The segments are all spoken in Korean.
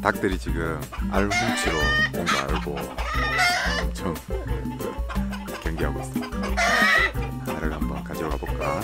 닭들이 지금 알 훔치러 온 거 알고 엄청 경계하고 있어. 알을 한번 가져가 볼까?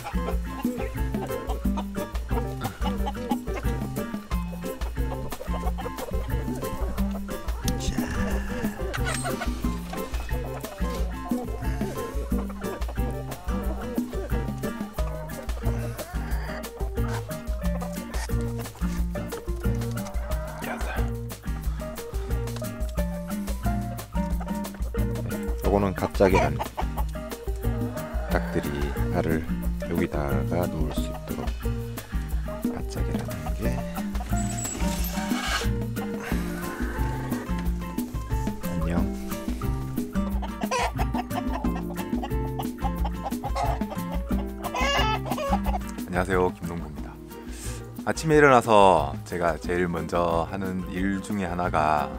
요거는 갑자기는 닭들이 알을 여기다가 놓을 수 있도록 갑자기라는 게 안녕. 안녕하세요, 김동구입니다. 아침에 일어나서 제가 제일 먼저 하는 일 중에 하나가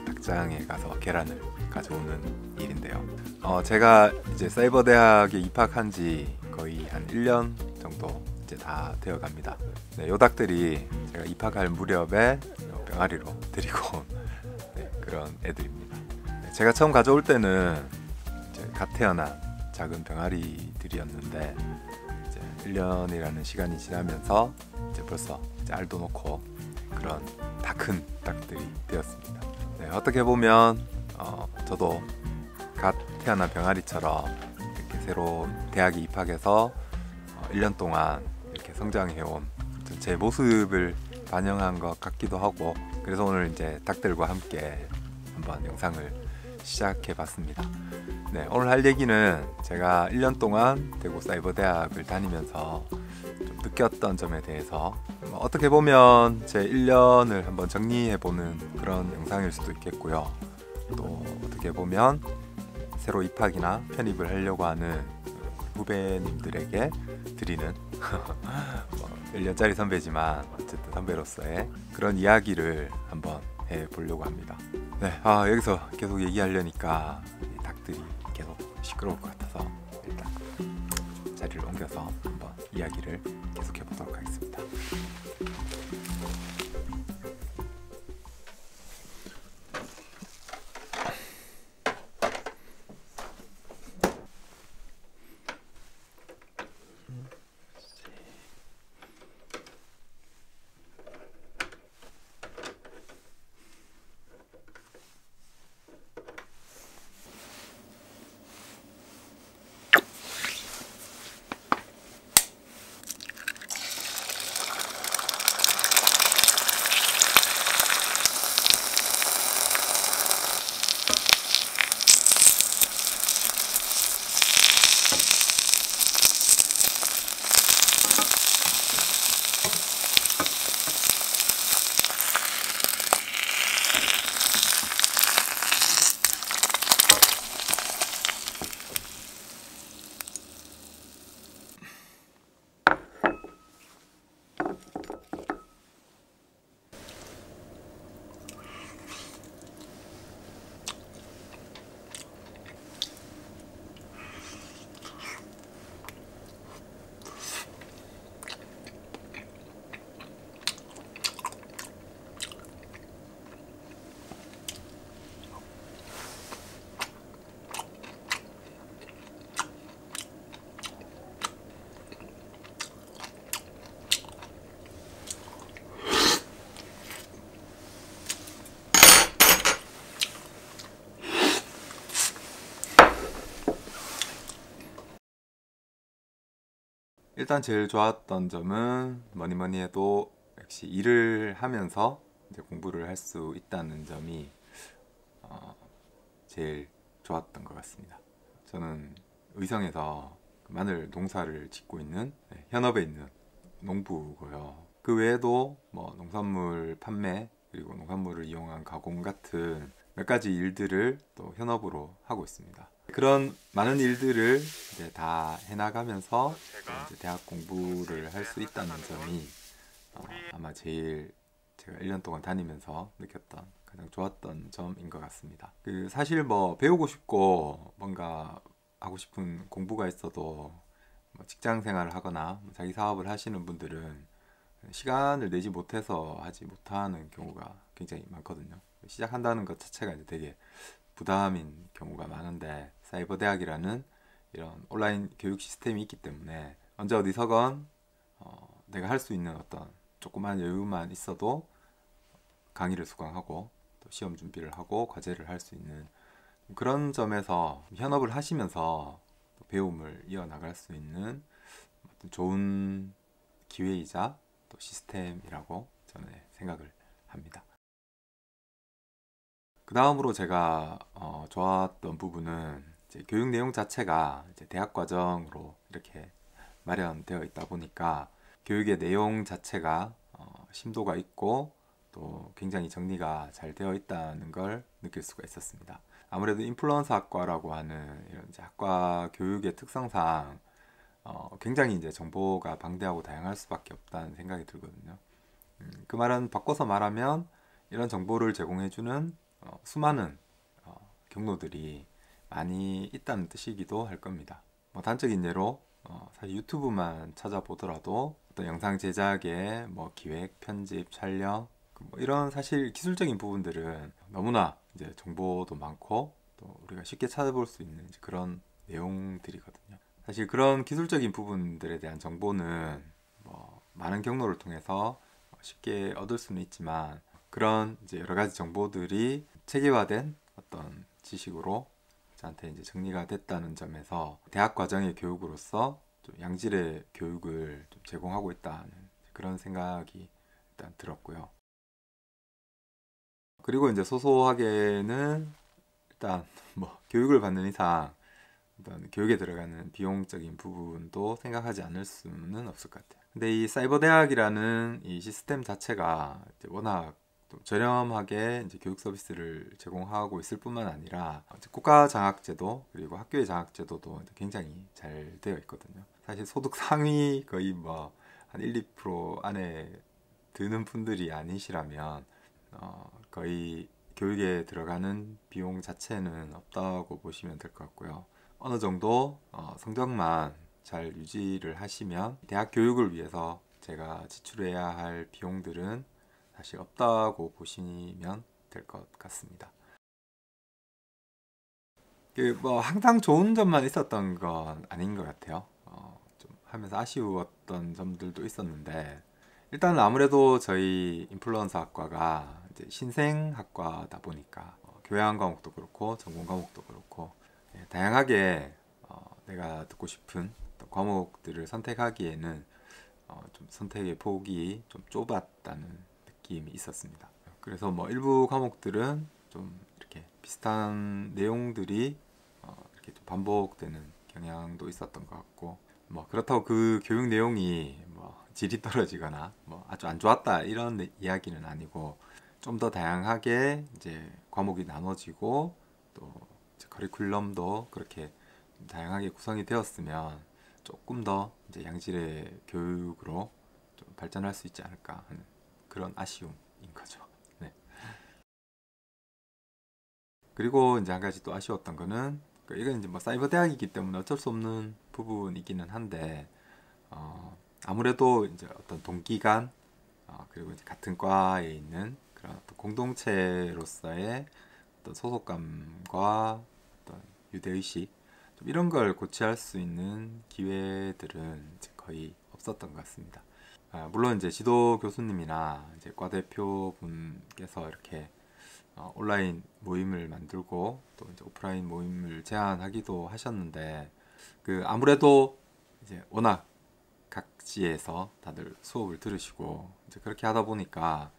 닭장에 가서 계란을 가져오는 일인데요. 제가 이제 사이버 대학에 입학한 지 거의 한 1년 정도 이제 다 되어 갑니다. 네, 요 닭들이 제가 입학할 무렵에 병아리로 데리고 온 그런 애들입니다. 네, 제가 처음 가져올 때는 이제 갓 태어난 작은 병아리들이었는데 이제 1년이라는 시간이 지나면서 이제 벌써 이제 알도 놓고 그런 다 큰 닭들이 되었습니다. 네, 어떻게 보면 저도 갓 태어난 병아리처럼 이렇게 새로 대학에 입학해서 1년 동안 이렇게 성장해온 제 모습을 반영한 것 같기도 하고, 그래서 오늘 이제 닭들과 함께 한번 영상을 시작해 봤습니다. 네, 오늘 할 얘기는 제가 1년 동안 대구 사이버 대학을 다니면서 좀 느꼈던 점에 대해서 어떻게 보면 제 1년을 한번 정리해 보는 그런 영상일 수도 있겠고요. 또 어떻게 보면 새로 입학이나 편입을 하려고 하는 후배님들에게 드리는 1년짜리 선배지만 어쨌든 선배로서의 그런 이야기를 한번 해보려고 합니다. 네, 여기서 계속 얘기하려니까 닭들이 계속 시끄러울 것 같아서 일단 자리를 옮겨서 한번 이야기를 계속해 보도록 하겠습니다. 일단 제일 좋았던 점은 뭐니 해도 역시 일을 하면서 이제 공부를 할 수 있다는 점이 제일 좋았던 것 같습니다. 저는 의성에서 마늘 농사를 짓고 있는 현업에 있는 농부고요. 그 외에도 뭐 농산물 판매 그리고 농산물을 이용한 가공 같은 몇 가지 일들을 또 현업으로 하고 있습니다. 그런 많은 일들을 이제 다 해나가면서 이제 대학 공부를 할 수 있다는 점이 아마 제일 제가 1년 동안 다니면서 느꼈던 가장 좋았던 점인 것 같습니다. 사실 뭐 배우고 싶고 뭔가 하고 싶은 공부가 있어도 뭐 직장 생활을 하거나 자기 사업을 하시는 분들은 시간을 내지 못해서 하지 못하는 경우가 굉장히 많거든요. 시작한다는 것 자체가 이제 되게 부담인 경우가 많은데, 사이버 대학이라는 이런 온라인 교육 시스템이 있기 때문에 언제 어디서건 내가 할 수 있는 어떤 조그만 여유만 있어도 강의를 수강하고 또 시험 준비를 하고 과제를 할 수 있는 그런 점에서 현업을 하시면서 배움을 이어나갈 수 있는 좋은 기회이자 또 시스템이라고 저는 생각을 합니다. 그 다음으로 제가 좋았던 부분은 이제 교육 내용 자체가 이제 대학 과정으로 이렇게 마련되어 있다 보니까 교육의 내용 자체가 심도가 있고 또 굉장히 정리가 잘 되어 있다는 걸 느낄 수가 있었습니다. 아무래도 인플루언서 학과라고 하는 이런 이제 학과 교육의 특성상 굉장히 이제 정보가 방대하고 다양할 수밖에 없다는 생각이 들거든요. 그 말은 바꿔서 말하면 이런 정보를 제공해주는 수많은 경로들이 많이 있다는 뜻이기도 할 겁니다. 뭐 단적인 예로 사실 유튜브만 찾아보더라도 어떤 영상 제작의 뭐 기획, 편집, 촬영 뭐 이런 사실 기술적인 부분들은 너무나 이제 정보도 많고 또 우리가 쉽게 찾아볼 수 있는 이제 그런 내용들이거든요. 사실 그런 기술적인 부분들에 대한 정보는 뭐 많은 경로를 통해서 쉽게 얻을 수는 있지만 그런 이제 여러 가지 정보들이 체계화된 어떤 지식으로 저한테 이제 정리가 됐다는 점에서 대학 과정의 교육으로서 좀 양질의 교육을 좀 제공하고 있다는 그런 생각이 일단 들었고요. 그리고 이제 소소하게는 일단 뭐 교육을 받는 이상 어떤 교육에 들어가는 비용적인 부분도 생각하지 않을 수는 없을 것 같아요. 근데 이 사이버 대학이라는 이 시스템 자체가 이제 워낙 또 저렴하게 이제 교육 서비스를 제공하고 있을 뿐만 아니라 국가 장학제도 그리고 학교의 장학제도도 굉장히 잘 되어 있거든요. 사실 소득 상위 거의 뭐 한 1, 2% 안에 드는 분들이 아니시라면 거의 교육에 들어가는 비용 자체는 없다고 보시면 될 것 같고요. 어느 정도 성적만 잘 유지를 하시면 대학 교육을 위해서 제가 지출해야 할 비용들은 사실 없다고 보시면 될 것 같습니다. 그 뭐 항상 좋은 점만 있었던 건 아닌 것 같아요. 좀 하면서 아쉬웠던 점들도 있었는데 일단 아무래도 저희 인플루언서 학과가 이제 신생학과다 보니까 교양 과목도 그렇고 전공 과목도 그렇고 다양하게 내가 듣고 싶은 과목들을 선택하기에는 좀 선택의 폭이 좀 좁았다는 느낌이 있었습니다. 그래서 뭐 일부 과목들은 좀 이렇게 비슷한 내용들이 이렇게 좀 반복되는 경향도 있었던 것 같고 뭐 그렇다고 그 교육 내용이 뭐 질이 떨어지거나 뭐 아주 안 좋았다 이런 이야기는 아니고 좀 더 다양하게 이제 과목이 나눠지고 또 커리큘럼도 그렇게 다양하게 구성이 되었으면 조금 더 이제 양질의 교육으로 좀 발전할 수 있지 않을까 하는 그런 아쉬움인 거죠. 네. 그리고 이제 한 가지 또 아쉬웠던 거는 이건 이제 뭐 사이버 대학이기 때문에 어쩔 수 없는 부분이기는 한데 아무래도 이제 어떤 동기간 그리고 이제 같은 과에 있는 그런 어떤 공동체로서의 어떤 소속감과 어떤 유대의식 좀 이런 걸 고취할 수 있는 기회들은 이제 거의 없었던 것 같습니다. 물론 이제 지도 교수님이나 이제 과 대표분께서 이렇게 온라인 모임을 만들고 또 이제 오프라인 모임을 제안하기도 하셨는데 그 아무래도 이제 워낙 각지에서 다들 수업을 들으시고 이제 그렇게 하다 보니까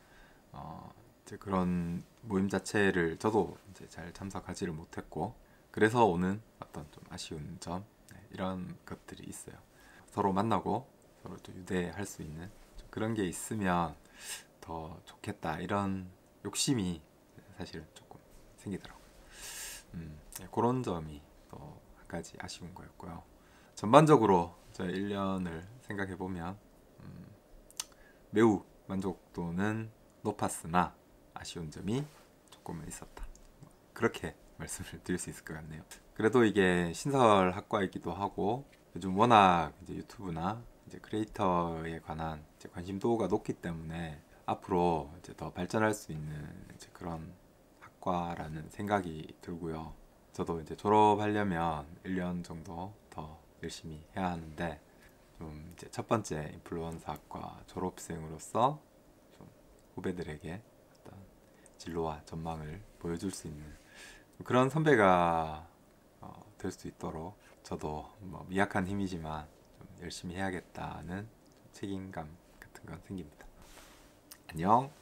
이제 그런 모임 자체를 저도 이제 잘 참석하지를 못했고 그래서 오는 어떤 좀 아쉬운 점 이런 것들이 있어요. 서로 만나고 서로 또 유대할 수 있는 그런 게 있으면 더 좋겠다 이런 욕심이 사실은 조금 생기더라고요. 그런 점이 또 한 가지 아쉬운 거였고요. 전반적으로 저 1년을 생각해 보면 매우 만족도는 높았으나 아쉬운 점이 조금은 있었다. 그렇게 말씀을 드릴 수 있을 것 같네요. 그래도 이게 신설 학과이기도 하고 요즘 워낙 이제 유튜브나 이제 크리에이터에 관한 이제 관심도가 높기 때문에 앞으로 이제 더 발전할 수 있는 이제 그런 학과라는 생각이 들고요. 저도 이제 졸업하려면 1년 정도 더 열심히 해야 하는데 좀 이제 첫 번째 인플루언서 학과 졸업생으로서 좀 후배들에게 어떤 진로와 전망을 보여줄 수 있는 그런 선배가 될 수 있도록 저도 뭐 미약한 힘이지만 좀 열심히 해야겠다는 책임감 같은 건 생깁니다. 안녕.